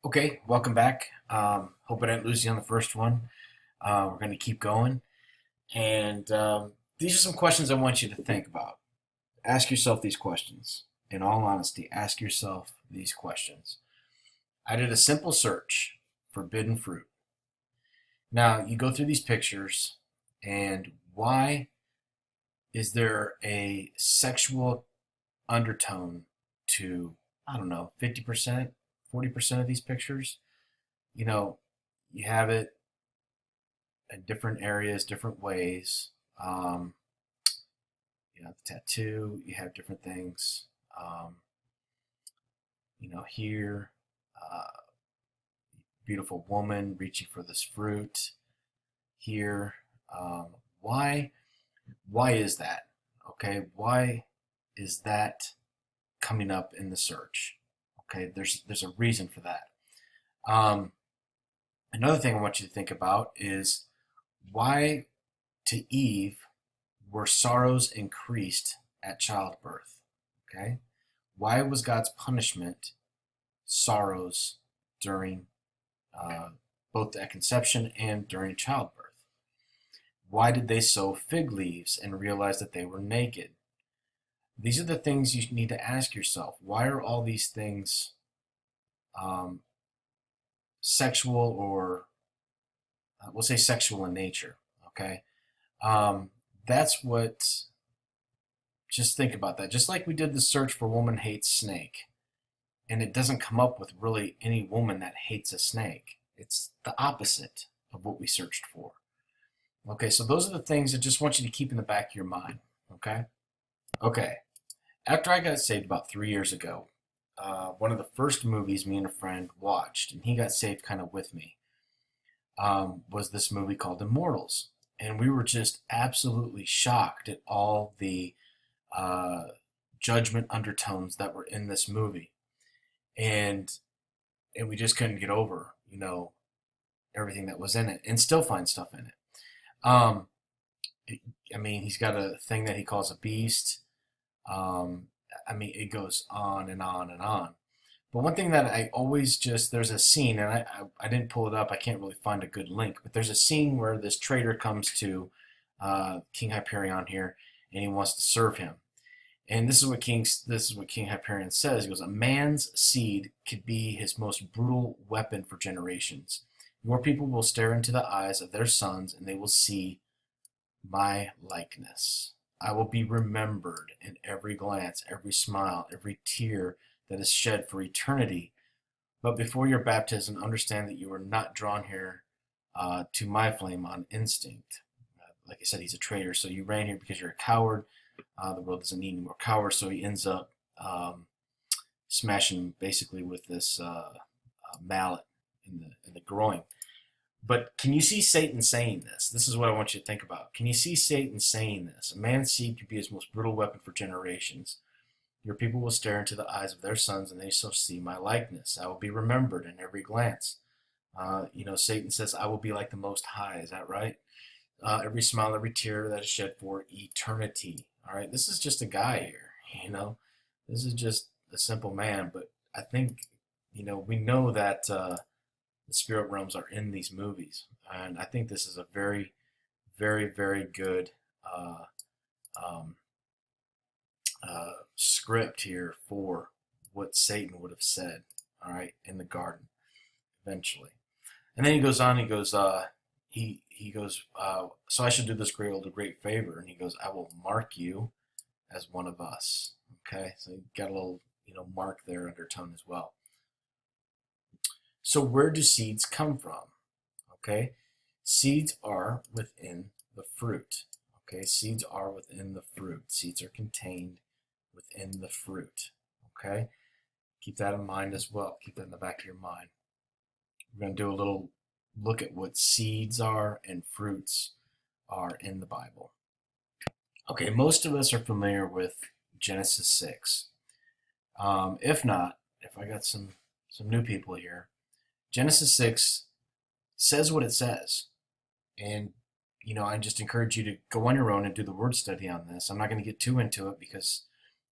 Okay, welcome back. Hope I didn't lose you on the first one. We're going to keep going. And these are some questions I want you to think about. Ask yourself these questions. In all honesty, ask yourself these questions. I did a simple search, forbidden fruit. Now, you go through these pictures, and why is there a sexual undertone to, I don't know, 50%, 40% of these pictures? You know, you have it in different areas, different ways. Um, the tattoo, you have different things. Um, here, uh, beautiful woman reaching for this fruit. Here, um, why? Why is that? Okay, why is that coming up in the search? Okay, there's a reason for that. Um, Another thing I want you to think about is why to Eve were sorrows increased at childbirth? Okay? Why was God's punishment sorrows during uh, both at conception and during childbirth? Why did they sew fig leaves and realize that they were naked? These are the things you need to ask yourself. Why are all these things um, sexual or we'll say sexual in nature? Okay? Um, that's what Just think about that. Just like we did the search for woman hates snake, and it doesn't come up with really any woman that hates a snake. It's the opposite of what we searched for. Okay, so those are the things I just want you to keep in the back of your mind. Okay? Okay. After I got saved about 3 years ago, one of the first movies me and a friend watched, and he got saved kind of with me, was this movie called Immortals. And we were just absolutely shocked at all the uh, judgment undertones that were in this movie, and we just couldn't get over everything that was in it, and still find stuff in it. Um, I mean, he's got a thing that he calls a beast. Um, I mean, it goes on and on and on. But one thing that I always just there's a scene, and I didn't pull it up. I can't really find a good link, but there's a scene where this trader comes to King Hyperion here, and he wants to serve him. And this is what King Hyperion says. He goes, "A man's seed could be his most brutal weapon for generations. Your people will stare into the eyes of their sons, and they will see my likeness. I will be remembered in every glance, every smile, every tear that is shed for eternity. But before your baptism, understand that you are not drawn here to my flame on instinct." Like I said, he's a traitor. So you ran here because you're a coward. The world doesn't need any more cowards. So he ends up smashing him basically with this mallet in the groin. But can you see Satan saying this? This is what I want you to think about. Can you see Satan saying this? "A man's seed could be his most brutal weapon for generations. Your people will stare into the eyes of their sons, and they shall see my likeness. I will be remembered in every glance." Satan says, "I will be like the Most High." Is that right? Every smile, every tear that is shed for eternity. All right, this is just a guy here. This is just a simple man. But I think, we know that the spirit realms are in these movies, and I think this is a very, very, very good uh, um, script here for what Satan would have said. All right, in the garden eventually, and then he goes on. He goes. He goes. So I should do this great favor, and he goes, "I will mark you as one of us." Okay, so you got a little mark there undertone as well. So where do seeds come from? Okay, seeds are within the fruit. Okay, seeds are within the fruit. Seeds are contained within the fruit. Okay, keep that in mind as well. Keep that in the back of your mind. We're going to do a little look at what seeds are and fruits are in the Bible. Okay, most of us are familiar with Genesis 6. If not, if I got some new people here, Genesis 6 says what it says. And, I just encourage you to go on your own and do the word study on this. I'm not going to get too into it because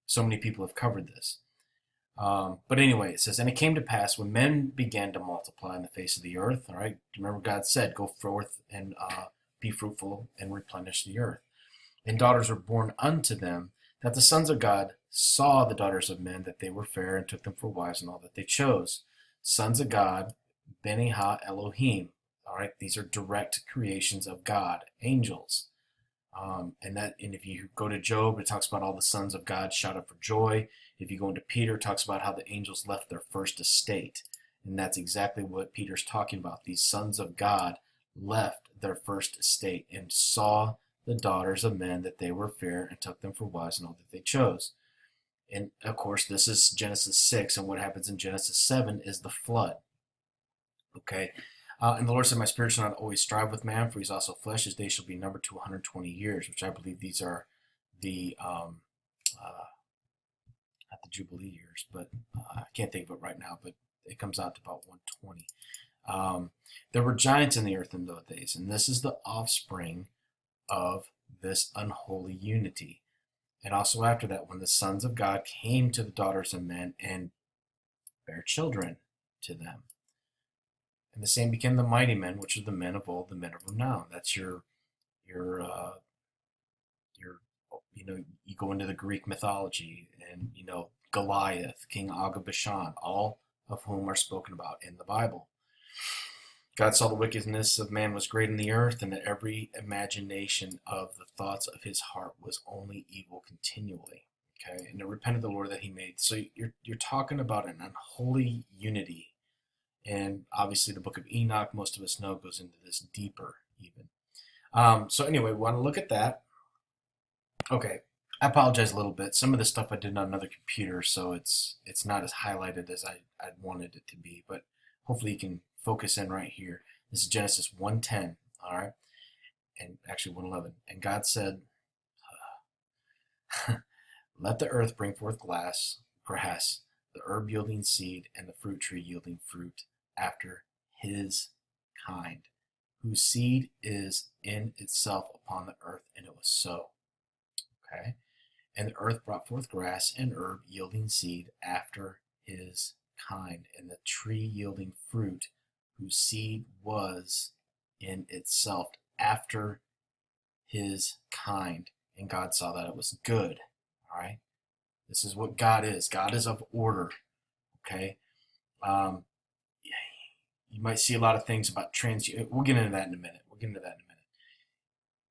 so many people have covered this. But anyway, it says, and it came to pass when men began to multiply in the face of the earth. All right, remember God said, "Go forth and be fruitful and replenish the earth." And daughters were born unto them, that the sons of God saw the daughters of men, that they were fair, and took them for wives, and all that they chose. Sons of God, Beni Ha Elohim. All right, these are direct creations of God, angels. And if you go to Job, it talks about all the sons of God shout up for joy. If you go into Peter, it talks about how the angels left their first estate. And that's exactly what Peter's talking about. These sons of God left their first estate and saw the daughters of men, that they were fair, and took them for wives, and all that they chose. And of course, this is Genesis 6, and what happens in Genesis 7 is the flood. Okay? And the Lord said, "My spirit shall not always strive with man, for he is also flesh. His days shall be numbered to 120 years," which I believe these are the, not the Jubilee years, but I can't think of it right now, but it comes out to about 120. There were giants in the earth in those days, and this is the offspring of this unholy unity. And also after that, when the sons of God came to the daughters of men and bare children to them. And the same became the mighty men, which are the men of old, the men of renown. That's your you go into the Greek mythology, and Goliath, King Og of Bashan, all of whom are spoken about in the Bible. God saw the wickedness of man was great in the earth, and that every imagination of the thoughts of his heart was only evil continually. Okay, and to repent of the Lord that he made. So you're talking about an unholy unity. And obviously the book of Enoch, most of us know, goes into this deeper even. So anyway, we want to look at that. Okay, I apologize a little bit. Some of the stuff I did on another computer, so it's not as highlighted as I'd wanted it to be. But hopefully you can focus in right here. This is Genesis 1:10, all right? And actually 1:11. And God said, "Let the earth bring forth grass, the herb yielding seed, and the fruit tree yielding fruit after his kind, whose seed is in itself upon the earth." And it was so. Okay? And the earth brought forth grass and herb yielding seed after his kind, and the tree yielding fruit, whose seed was in itself after his kind. And God saw that it was good. All right? This is what God is. God is of order. Okay? You might see a lot of things about we'll get into that in a minute.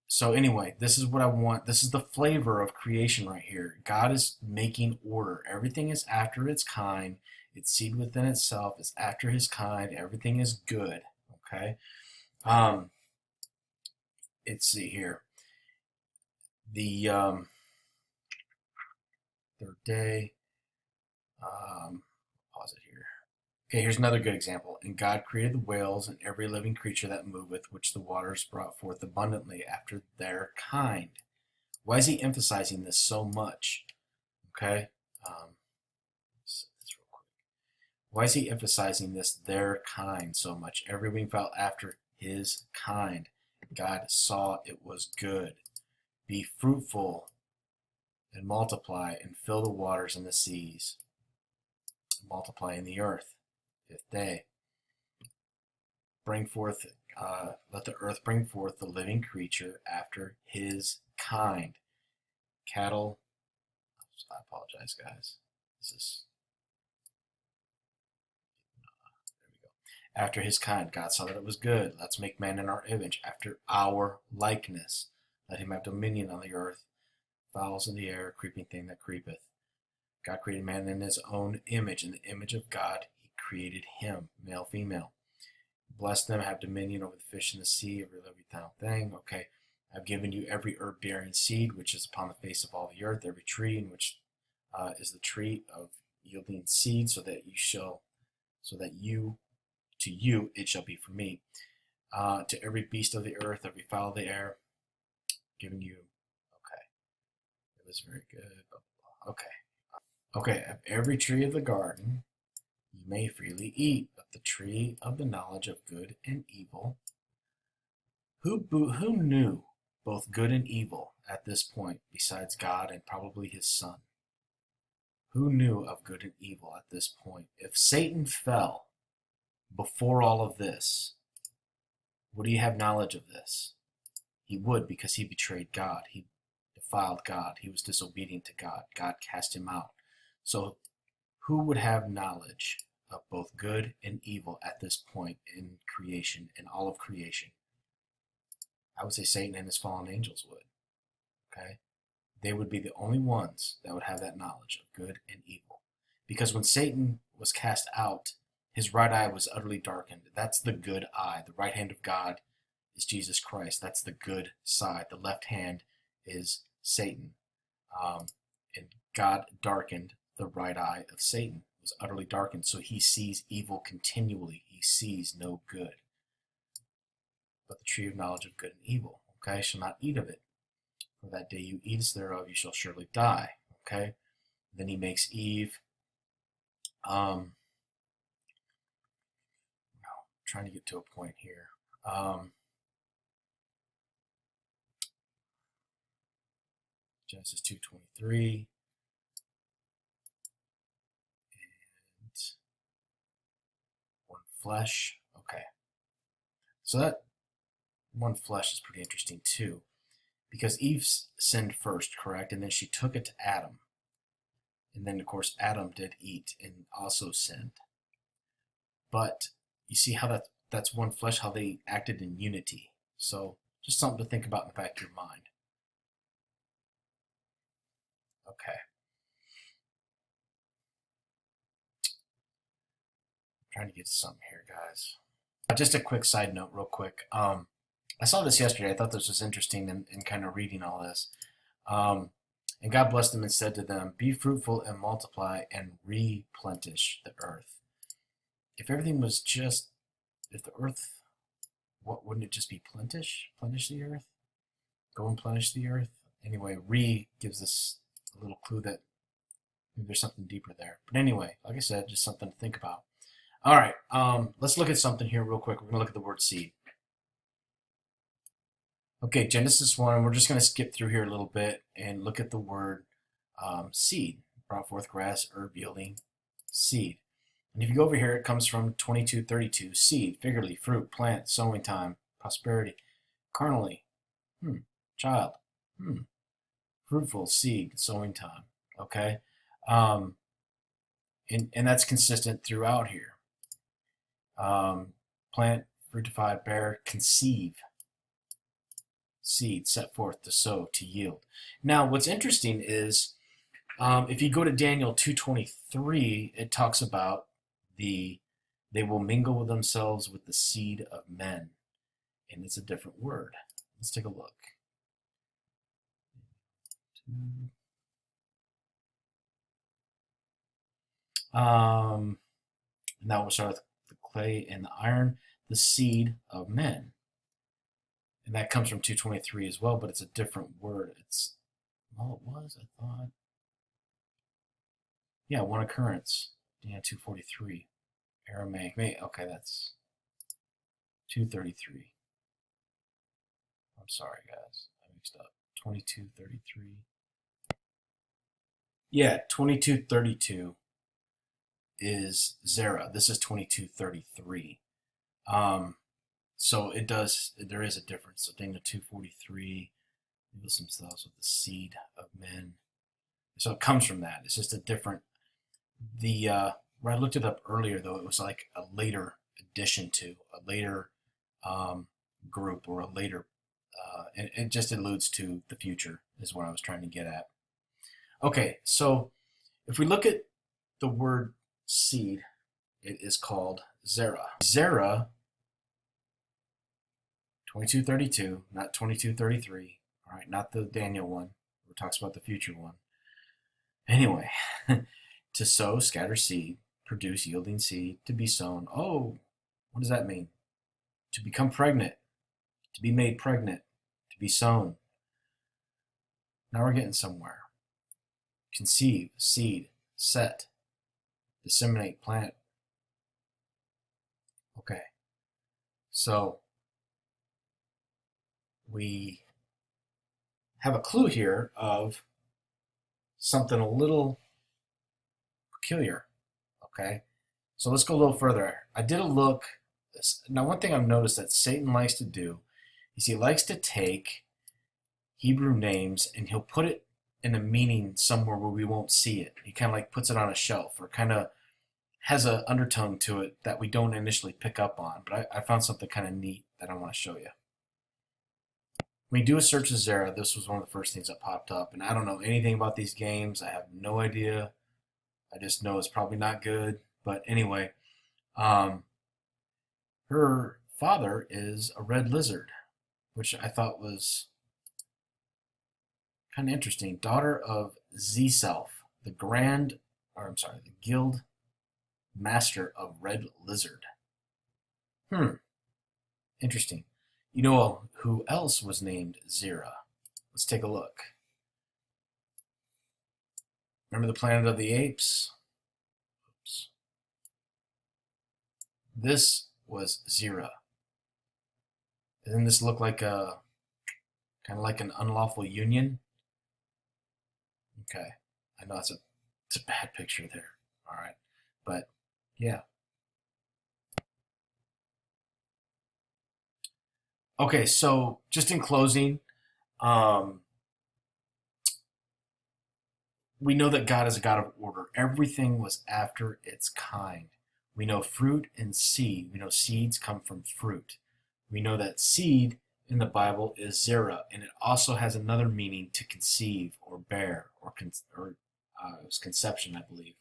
So anyway, this is what I want. This is the flavor of creation right here. God is making order. Everything is after its kind. Its seed within itself is after his kind. Everything is good. Okay? Let's see here. The third day. Pause it here. Okay, here's another good example. "And God created the whales and every living creature that moveth, which the waters brought forth abundantly after their kind." Why is he emphasizing this so much? Okay, why is he emphasizing this "their kind" so much? "Every winged fowl after his kind. God saw it was good. Be fruitful and multiply, and fill the waters and the seas. Multiply in the earth." Fifth day. Bring forth, let the earth bring forth the living creature after his kind. Cattle. I apologize, guys. There we go. After his kind. God saw that it was good. Let's make man in our image, after our likeness. Let him have dominion on the earth, fowls in the air, creeping thing that creepeth. God created man in his own image. In the image of God, he created him, male, female. Bless them, have dominion over the fish in the sea, every living thing. Okay, "I've given you every herb bearing seed, which is upon the face of all the earth, every tree in which is the tree of yielding seed, so that to you it shall be for meat. To every beast of the earth, every fowl of the air, given you." Okay, it was very good. Okay, "Of every tree of the garden you may freely eat, but the tree of the knowledge of good and evil." Who knew both good and evil at this point besides God and probably his son? Who knew of good and evil at this point? If Satan fell before all of this, would he have knowledge of this? He would, because he betrayed God. He defiled God. He was disobedient to God. God cast him out. So who would have knowledge of both good and evil at this point in creation, in all of creation? I would say Satan and his fallen angels would. Okay? They would be the only ones that would have that knowledge of good and evil. Because when Satan was cast out, his right eye was utterly darkened. That's the good eye. The right hand of God is Jesus Christ. That's the good side. The left hand is Satan. And God darkened the right eye of Satan. It was utterly darkened. So he sees evil continually. He sees no good. But the tree of knowledge of good and evil, okay, shall not eat of it. For that day you eat thereof, you shall surely die. Okay? Then he makes Eve. Trying to get to a point here. Genesis 2:23. And one flesh. Okay. So that one flesh is pretty interesting too. Because Eve sinned first, correct? And then she took it to Adam. And then, of course, Adam did eat and also sinned. But you see how that's one flesh, how they acted in unity. So just something to think about in the back of your mind. Okay. I'm trying to get to something here, guys. Just a quick side note, real quick. I saw this yesterday. I thought this was interesting in kind of reading all this. And God blessed them and said to them, "Be fruitful and multiply and replenish the earth." If everything was just, if the earth, what wouldn't it just be plenish? Plenish the earth? Go and plenish the earth? Anyway, gives us a little clue that maybe there's something deeper there. But anyway, like I said, just something to think about. All right, let's look at something here real quick. We're going to look at the word seed. Okay, Genesis 1, we're just going to skip through here a little bit and look at the word seed. Brought forth grass, herb yielding seed. And if you go over here, it comes from 22:32. Seed, figuratively, fruit, plant, sowing time, prosperity. Carnally, child, fruitful, seed, sowing time. Okay? And that's consistent throughout here. Plant, fructify, bear, conceive. Seed, set forth, to sow, to yield. Now, what's interesting is if you go to Daniel 2:23, it talks about they will mingle with themselves with the seed of men. And it's a different word. Let's take a look. Now we'll start with the clay and the iron, the seed of men. And that comes from 2:23 as well, but it's a different word. Well, it was, I thought. Yeah, one occurrence. Yeah, 2:43. Aramaic. Okay, that's 2:33. I'm sorry, guys. I mixed up. 22:33. Yeah, 22:32 is Zerah. This is 22:33. So there is a difference. So Daniel 2:43, reveals themselves with the seed of men. So it comes from that. It's just a different, where I looked it up earlier, though, it was like a later addition to, a later group, or a later, and it just alludes to the future, is what I was trying to get at. Okay, so if we look at the word seed, it is called Zerah. Zerah, 22:32, not 22:33. All right, not the Daniel one, where it talks about the future one. Anyway, to sow, scatter seed, produce yielding seed, to be sown. Oh, what does that mean? To become pregnant, to be made pregnant, to be sown. Now we're getting somewhere. Conceive, seed, set, disseminate, plant. Okay, so we have a clue here of something a little peculiar. Okay, so let's go a little further. I did a look. Now, one thing I've noticed that Satan likes to do is he likes to take Hebrew names and he'll put it in a meaning somewhere where we won't see it. He kind of like puts it on a shelf or kind of has an undertone to it that we don't initially pick up on. But I found something kind of neat that I want to show you. When you do a search of Zera, this was one of the first things that popped up. And I don't know anything about these games. I have no idea. I just know it's probably not good. But anyway, her father is a red lizard, which I thought was kind of interesting. Daughter of Zelf, the the guild master of Red Lizard. Interesting. You know who else was named Zera? Let's take a look. Remember the Planet of the Apes? Oops. This was Zera. Doesn't this look like a kind of like an unlawful union? Okay, I know it's a bad picture there. All right, but yeah. Okay, so just in closing, um, we know that God is a God of order. Everything was after its kind. We know fruit and seed. We know seeds come from fruit. We know that seed in the Bible is zera, and it also has another meaning to conceive or bear or it was conception, I believe.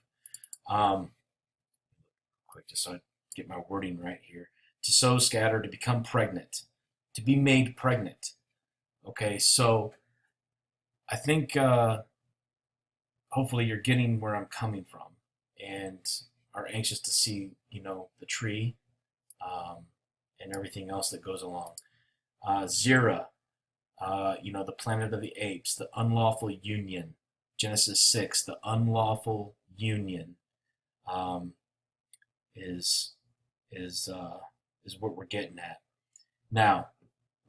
Quick, just so I get my wording right here. To sow, scatter, to become pregnant, to be made pregnant. Okay, so I think hopefully you're getting where I'm coming from and are anxious to see, the tree and everything else that goes along. Zera, the planet of the apes, the unlawful union. Genesis 6, the unlawful union is what we're getting at. Now,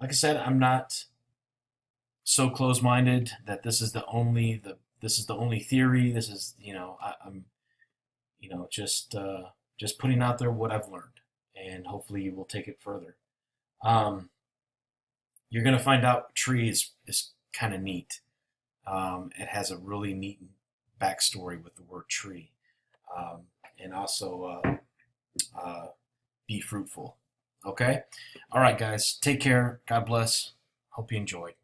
like I said, I'm not so close-minded that this is the only theory. This is I'm just putting out there what I've learned, and hopefully you will take it further. You're gonna find out tree is kind of neat. It has a really neat backstory with the word tree, and also be fruitful. Okay, all right, guys, take care. God bless. Hope you enjoyed.